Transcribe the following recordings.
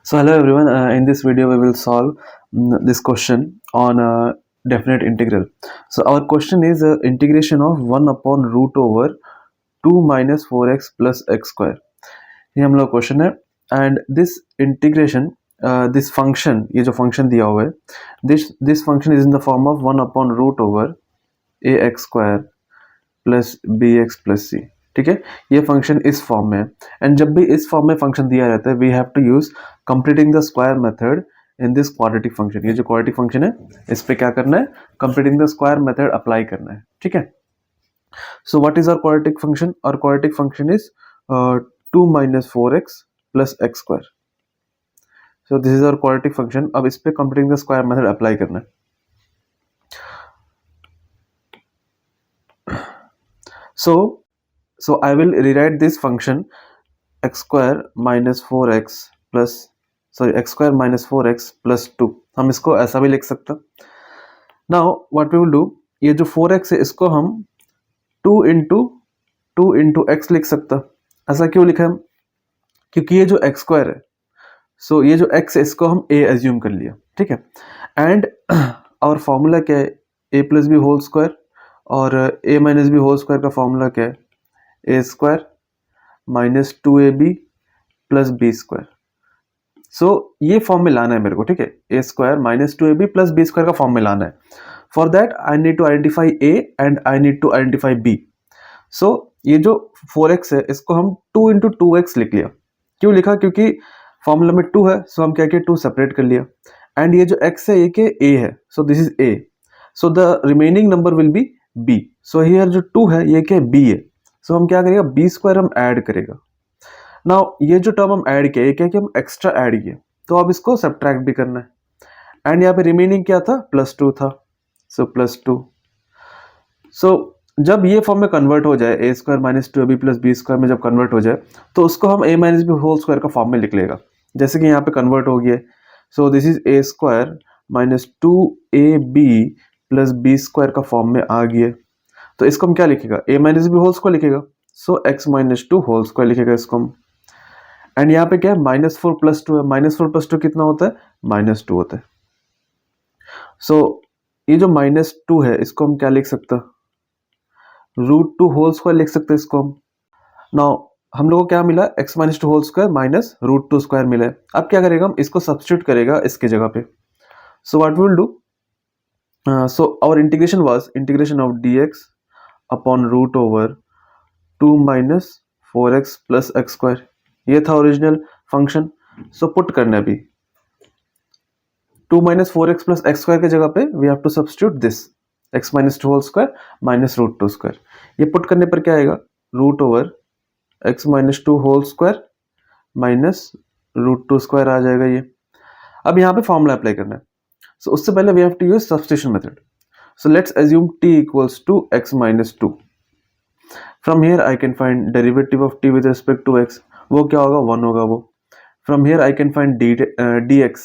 So hello everyone, in this video we will solve this question on definite integral. So our question is integration of 1 upon root over 2 minus 4x plus x square. ये हम लोग question है and this integration this function ये जो function दिया हुआ है this function is in the form of 1 upon root over a x square plus b x plus c. ठीक है, ये फंक्शन इस फॉर्म में है एंड जब भी इस फॉर्म में फंक्शन दिया रहता है we have to use completing the square method in this quadratic function. ये जो क्वाड्रेटिक फंक्शन है इस पे क्या करना है, completing the square method apply करना है. ठीक है, so what is our quadratic function? Our quadratic function is 2 minus 4x plus x square. So this is our quadratic function. अब इस पे completing the square method apply करना है. So I will rewrite this function x square minus 4x plus x square minus 4x plus 2. हम इसको ऐसा भी लिख सकते हैं. Now what we will do, ये जो 4x है इसको हम 2 into x लिख सकते हैं. ऐसा क्यों लिखा है? क्योंकि ये जो x square है, so ये जो x है इसको हम a assume कर लिया. ठीक है, and our formula क्या है? a plus b whole square और a minus b whole square का formula क्या है? A square minus 2ab plus B square. So ये फॉर्म में लाना है मेरे को. ठीक है, a square minus 2ab plus B square का फॉर्म में लाना है. For that I need to identify a and I need to identify b. So ये जो 4x है इसको हम 2 इंटू 2x लिख लिया. क्यों लिखा? क्योंकि फॉर्मूला में 2 है, सो हम क्या किया, 2 सेपरेट कर लिया. एंड ये जो x है ये के a है, सो this is a. So the remaining number will be b. So here जो 2 है ये क्या b है, सो हम क्या करेगा, बी स्क्वायर हम ऐड करेगा. नाउ ये जो टर्म हम ऐड किया, ये क्या कि हम एक्स्ट्रा ऐड किए, तो अब इसको सब्ट्रैक्ट भी करना है. एंड यहाँ पे रिमेनिंग क्या था, प्लस 2 था, सो प्लस 2. सो जब ये फॉर्म में कन्वर्ट हो जाए, a square minus 2ab plus B square में जब कन्वर्ट हो जाए तो उसको हम a minus B whole square का फॉर्म में लिख लेगा. जैसे कि यहाँ पे कन्वर्ट हो गया, so this is A square minus 2ab plus B square का फॉर्म में आ गया. तो इसको हम क्या लिखेगा, a minus B whole square लिखेगा, so x minus 2 whole square लिखेगा इसको हम. एंड यहाँ पे क्या है, माइनस 4 प्लस 2 है, माइनस 4 प्लस 2 कितना होता है, माइनस 2 होता है. सो ये जो माइनस 2 है इसको हम क्या लिख सकते हैं, रूट 2 होल स्क्वायर लिख सकते हैं इसको हम. नाउ हम लोगों को क्या मिला, x minus 2 whole square minus root 2 square मिला है. अब क्या करेगा, हम इसको सब्स्टिट्यूट करेगा इसके जगह पे. So what we will do, so our integration was integration of dx upon root over 2 minus 4x plus x square. ये था ओरिजिनल फंक्शन. सो पुट करना है अभी 2 minus 4x plus x square के जगह पे we have to substitute this x minus 2 whole square minus root 2 square. ये put करने पर क्या आएगा, root over x minus 2 whole square minus root 2 square आ जाएगा ये. अब यहाँ पे फॉर्मूला अप्लाई करना है. सो उससे पहले we have to use substitution method. So let's assume t equals to x minus 2. From here I can find derivative of t with respect to x. वो क्या होगा, 1 होगा वो. From here I can find dx.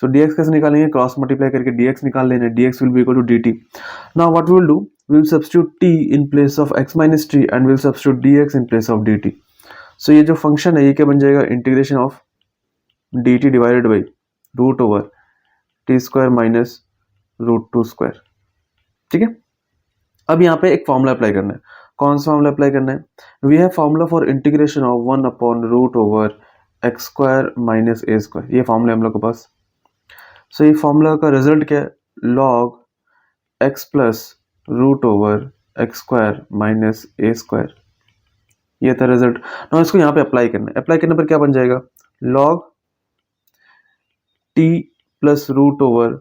So dx कैसे निकालेंगे, cross multiply करके dx निकाल लेना. dx will be equal to dt. Now what we will do, we will substitute t in place of x minus t and we will substitute dx in place of dt. So ये जो function है ये क्या बन जाएगा, integration of dt divided by root over T square minus root 2 square. ठीक है, अब यहाँ पे एक फॉर्मूला अप्लाई करना है. कौन सा फॉर्मूला अप्लाई करना है, we have formula for integration of 1 upon root over x square minus A square. ये फॉर्मूला हम लोग के पास. सो ये फॉर्मूला का रिजल्ट क्या है, log x plus root over x square minus ए स्क्वायर. ये था रिजल्ट. ना इसको यहाँ पे अप्लाई करना है. अप्लाई करने पर क्या बन जाएगा, log t plus root over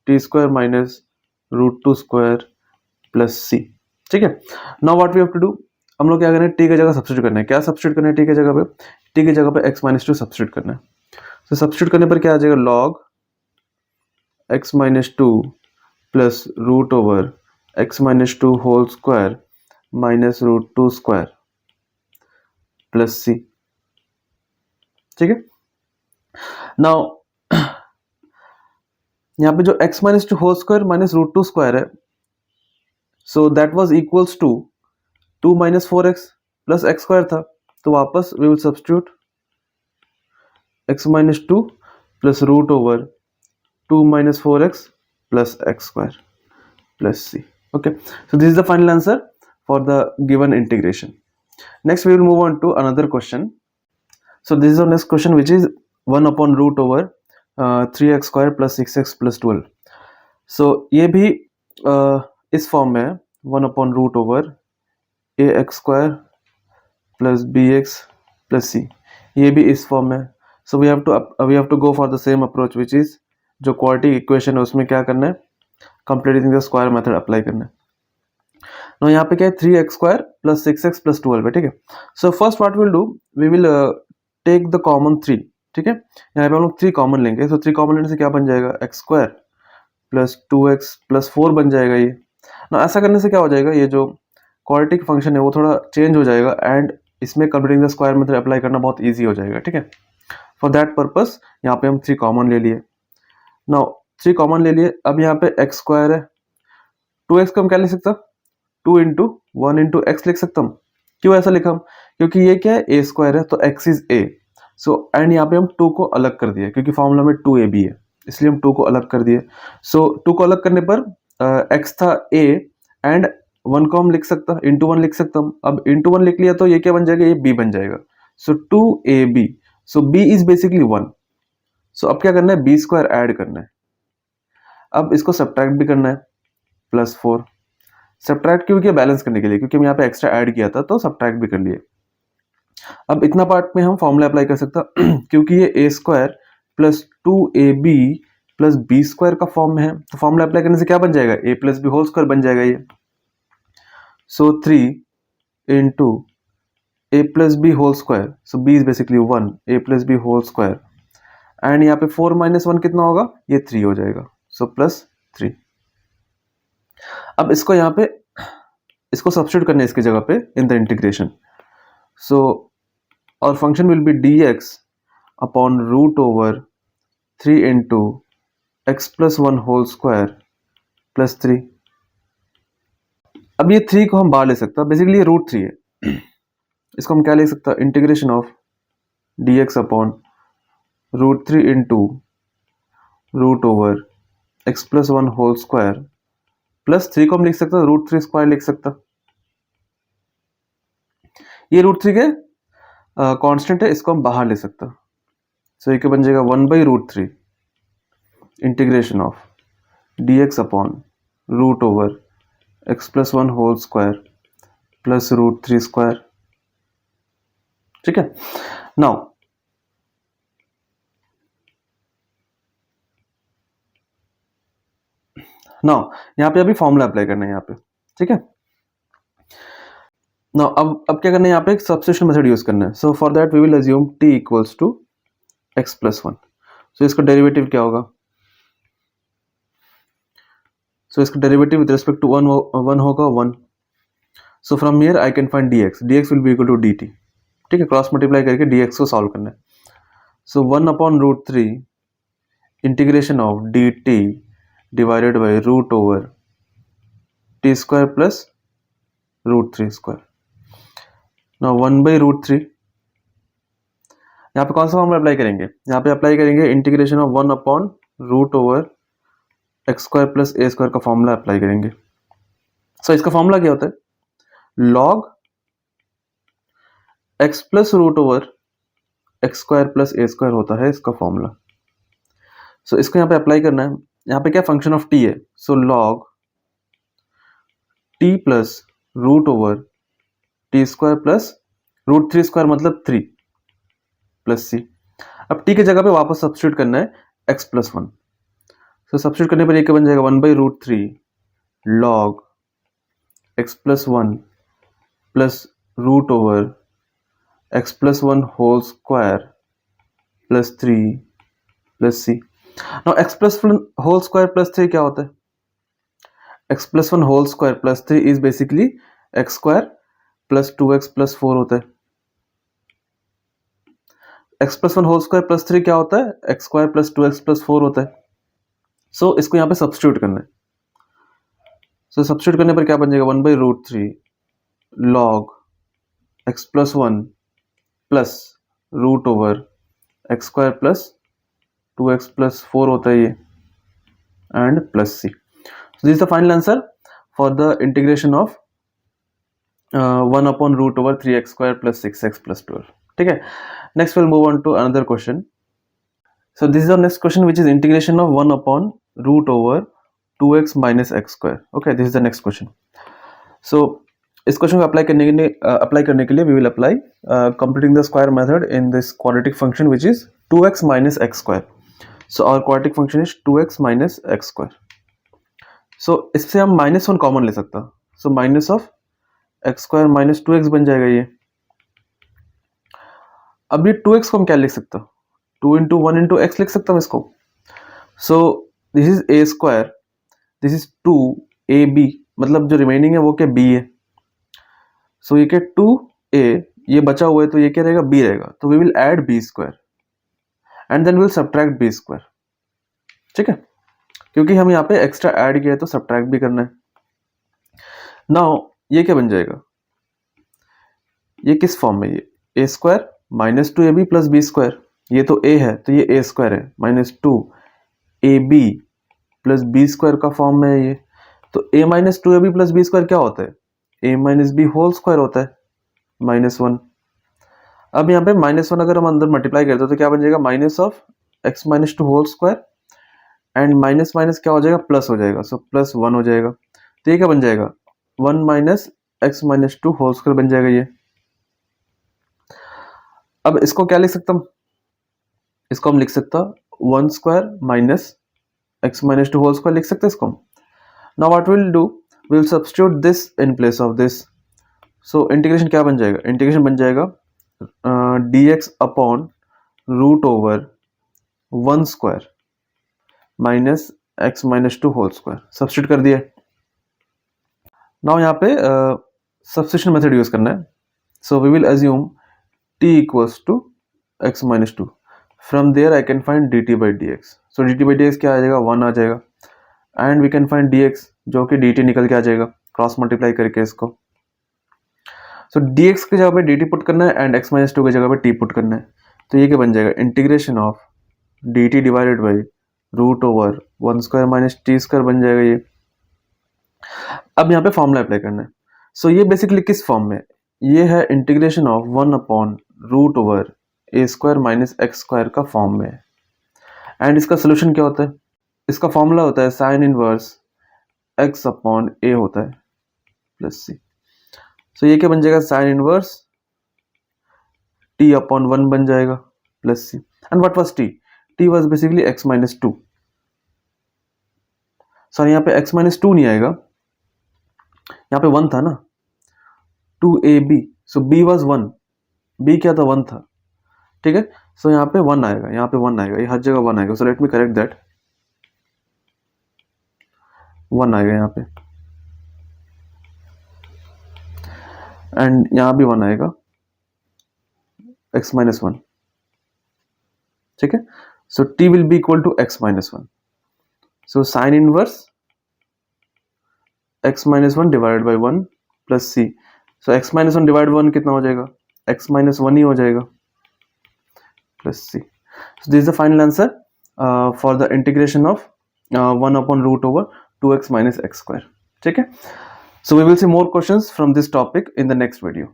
T square minus root 2 square plus c. ठीक है, now what we have to do, हम लोग क्या करना है, टी की जगह सब्स्टिट्यूट करना है. क्या सब्स्टिट्यूट करना है टी की जगह पे, टी की जगह पे x माइनस 2 सब्स्टिट्यूट करना है. तो सब्स्टिट्यूट करने पर क्या आ जाएगा, log x minus 2 plus root over x minus 2 whole square minus root 2 square plus c. ठीक है, नाउ यहाँ पे जो x minus 2 whole square minus root 2 स्क्वायर है, so that was equals to 2 minus 4x plus x square था. तो वापस we will substitute x minus 2 plus root over 2 minus 4x plus x square plus c. Okay, so this is the final answer for the given integration. Next we will move on to another question. So this is our next question, which is 1 upon root over 3x square plus 6x plus 12. So ये भी इस form में 1 upon root over ax square plus bx plus c, ये भी इस form में. So we have to go for the same approach, which is जो quadratic equation है उसमें क्या करना है, completing the square method apply करना है. now यहाँ पे क्या है 3x square plus 6x plus 12 है, ठीक है. so first what we'll do, we will take the common 3, ठीक है. यहाँ पे हम लोग 3 कॉमन लेंगे. so 3 कॉमन लेने से क्या बन जाएगा, x square plus 2x plus 4 बन जाएगा ये. now ऐसा करने से क्या हो जाएगा, ये जो क्वाड्रेटिक फंक्शन है वो थोड़ा चेंज हो जाएगा एंड इसमें completing the square method apply करना बहुत ईजी हो जाएगा, ठीक है. फॉर दैट पर्पस यहाँ पे हम 3 कॉमन ले लिए. नाउ 3 कॉमन ले लिए. अब यहाँ पे x स्क्वायर है, 2x को हम क्या लिख सकता, 2 इंटू 1 इंटू एक्स लिख सकता हूँ. क्यों ऐसा लिखा हम, क्योंकि ये क्या है a स्क्वायर है तो x is a. So and यहाँ पे हम 2 को अलग कर दिया क्योंकि फॉर्मूला में 2ab है, इसलिए हम 2 को अलग कर दिए. सो 2 को अलग करने पर x था a एंड 1 को हम लिख सकता, इंटू 1 लिख सकता हूँ. अब इंटू 1 लिख लिया तो ये क्या बन जाएगा, ये b बन जाएगा. सो 2ab, so b is basically 1. सो अब क्या करना है, b स्क्वायर ऐड करना है. अब इसको सब्ट्रैक्ट भी करना है, प्लस 4. सब्ट्रैक्ट क्यों किया, बैलेंस करने के लिए, क्योंकि हम यहाँ पे एक्स्ट्रा ऐड किया था तो सब्ट्रैक्ट भी कर लिए. अब इतना पार्ट में हम फॉर्मूला अप्लाई कर सकता क्योंकि ये a square plus 2ab plus B square का फॉर्म में है, तो फॉर्मूला अप्लाई करने से क्या बन जाएगा, a plus B whole square बन जाएगा ये. So 3 into a plus B whole square, so b is basically 1, a plus B whole square and यहाँ पे 4 माइनस 1 कितना होगा, ये 3 हो जाएगा. So plus 3. अब इसको यहाँ पे इसको सब्स्टिट्यूट करना है इसकी जगह पे इन द इंटीग्रेशन. सो और function will be dx upon root over 3 into x plus 1 whole square plus 3. अब ये 3 को हम बाहर ले सकते हैं, बेसिकली ये रूट 3 है. इसको हम क्या ले सकते हैं, integration of dx upon root 3 into root over X plus 1 whole square plus 3 को हम लिख सकते हैं रूट 3 स्क्वायर लिख सकता. ये रूट 3 के कांस्टेंट है, इसको हम बाहर ले सकता. सो ये क्या बन जाएगा, 1 by root 3 integration of dx upon root over X plus 1 whole square plus root 3 square. ठीक है. नाउ यहाँ पे अभी फॉर्मूला अप्लाई करना है यहाँ पे, ठीक है. नाउ अब क्या करना है, यहाँ पे एक सब्स्टिट्यूशन मेथड यूज करना है. So for that we will assume t equals to x plus 1. So इसका डेरिवेटिव क्या होगा, सो इसका डेरिवेटिव विद रिस्पेक्ट टू 1 होगा 1. So from here I can find dx will be equal to dt. ठीक है, cross multiply करके dx को solve करना है. So 1 upon root 3 integration of dt divided by root over t square plus root 3 square. Now 1 by root 3, यहाँ पे कौन सा फॉर्मूला अप्लाई करेंगे, यहाँ पे अप्लाई करेंगे integration of 1 upon root over x square plus a square का formula apply करेंगे. सो इसका फॉर्मूला क्या होता है, log x plus root over x square plus a square होता है इसका फॉर्मूला. सो इसको यहाँ पे अप्लाई करना है. यहाँ पे क्या फंक्शन ऑफ t है, so log t plus root over T square plus root 3 square मतलब 3 प्लस c. अब t की जगह पे वापस सब्स्टिट्यूट करना है x प्लस 1. सो सब्स्टिट्यूट करने पर ये क्या बन जाएगा, 1 by root 3 log x plus 1 plus root over x plus 1 whole square plus 3 plus c. Now x plus 1 whole square plus 3 क्या होता है, x plus 1 whole square plus 3 is basically x square plus 2x plus 4 होता है. x plus 1 whole square plus 3 क्या होता है, x square plus 2x plus 4 होता है. सो इसको यहाँ पे सब्स्टिट्यूट करना है. सो सब्स्टिट्यूट करने पर क्या बन जाएगा, 1 by root 3 log x plus 1 plus root over x square plus 2x plus 4 होता है ये, and plus C. So this is the final answer for the integration of 1 upon root over 3x square plus 6x plus 12. ठीक है. Next we'll move on to another question. So this is our next question, which is integration of 1 upon root over 2x minus x square. Okay, this is the next question. So इस question को apply करने के लिए we will apply completing the square method in this quadratic function which is 2x minus x square. So our quadratic function is 2x minus x square. So इससे हम -1 common ले सकता. So minus of x square minus 2x बन जाएगा ये. अब ये 2x को हम क्या लिख सकता, 2 इंटू 1 इंटू एक्स लिख सकता हूँ इसको. सो this is A square, this is 2ab, मतलब जो रिमेनिंग है वो क्या b है. सो ये क्या 2a, ये बचा हुआ है तो ये क्या रहेगा b रहेगा. तो we will add b square and then will subtract b square. ठीक है, क्योंकि हम यहाँ पे एक्स्ट्रा ऐड किया है तो सब्ट्रैक्ट भी करना है. नाउ ये क्या बन जाएगा, ये किस फॉर्म में, ये a square minus 2ab plus B square. ये तो a है तो ये a स्क्वायर है, minus 2ab plus B square का फॉर्म में है ये. तो a minus 2ab plus B square क्या होता है, a minus B whole square होता है, -1. अब यहाँ पे -1 अगर हम अंदर मल्टीप्लाई करते हैं तो क्या बन जाएगा, minus of x minus 2 whole square and minus minus क्या हो जाएगा, प्लस हो जाएगा. सो प्लस 1 हो जाएगा. तो ये क्या बन जाएगा, 1 minus X minus 2 whole square बन जाएगा ये. अब इसको क्या लिख सकता हूँ, इसको हम लिख सकता 1 square minus X minus 2 whole square लिख सकते हैं इसको. Now what will do, we will substitute this in place of this. So integration क्या बन जाएगा, इंटीग्रेशन बन जाएगा dx upon root over 1 square minus X minus 2 whole square. Substitute कर दिया. नाउ यहाँ पे सब्स्टिट्यूशन मेथड यूज करना है. So we will assume t equals to x minus 2. From there I can find dt by dx. So dt by dx क्या आ जाएगा, 1 आ जाएगा. And we can find dx जो कि dt निकल के आ जाएगा क्रॉस मल्टीप्लाई करके इसको. So dx की जगह पे dt पुट करना है एंड x minus 2 की जगह पे t पुट करना है. तो ये क्या बन जाएगा, integration of dt divided by root over 1 square minus T square बन जाएगा ये. अब यहाँ पे फॉर्मूला अप्लाई करना है. सो ये बेसिकली किस फॉर्म में, ये है integration of 1 upon root over A square minus X square का फॉर्म में. एंड इसका सोल्यूशन क्या होता है, इसका फॉर्मूला होता है sine inverse X upon A होता है प्लस सी. सो ये क्या बन जाएगा, साइन इनवर्स टी अपॉन 1 बन जाएगा plus C. And what was T, T was basically X minus 2. Sorry यहाँ पे एक्स माइनस 2 नहीं आएगा, यहाँ पे 1 था ना, 2ab. So b was 1, b क्या था, 1 था. ठीक है, सो यहाँ पे 1 आएगा, यहाँ पे 1 आएगा, ये हर जगह 1 आएगा. So let me correct that, 1 आएगा यहाँ पे एंड यहाँ भी 1 आएगा, x माइनस 1. ठीक है, so t will be equal to x minus 1. So sine inverse x minus 1 divided by 1 plus C. So x minus 1 divide 1 कितना हो जाएगा, x माइनस 1 ही हो जाएगा plus c. So this is the final answer for the integration of 1 upon root over 2x minus x square. ठीक है, so we will see more questions from this topic in the next video.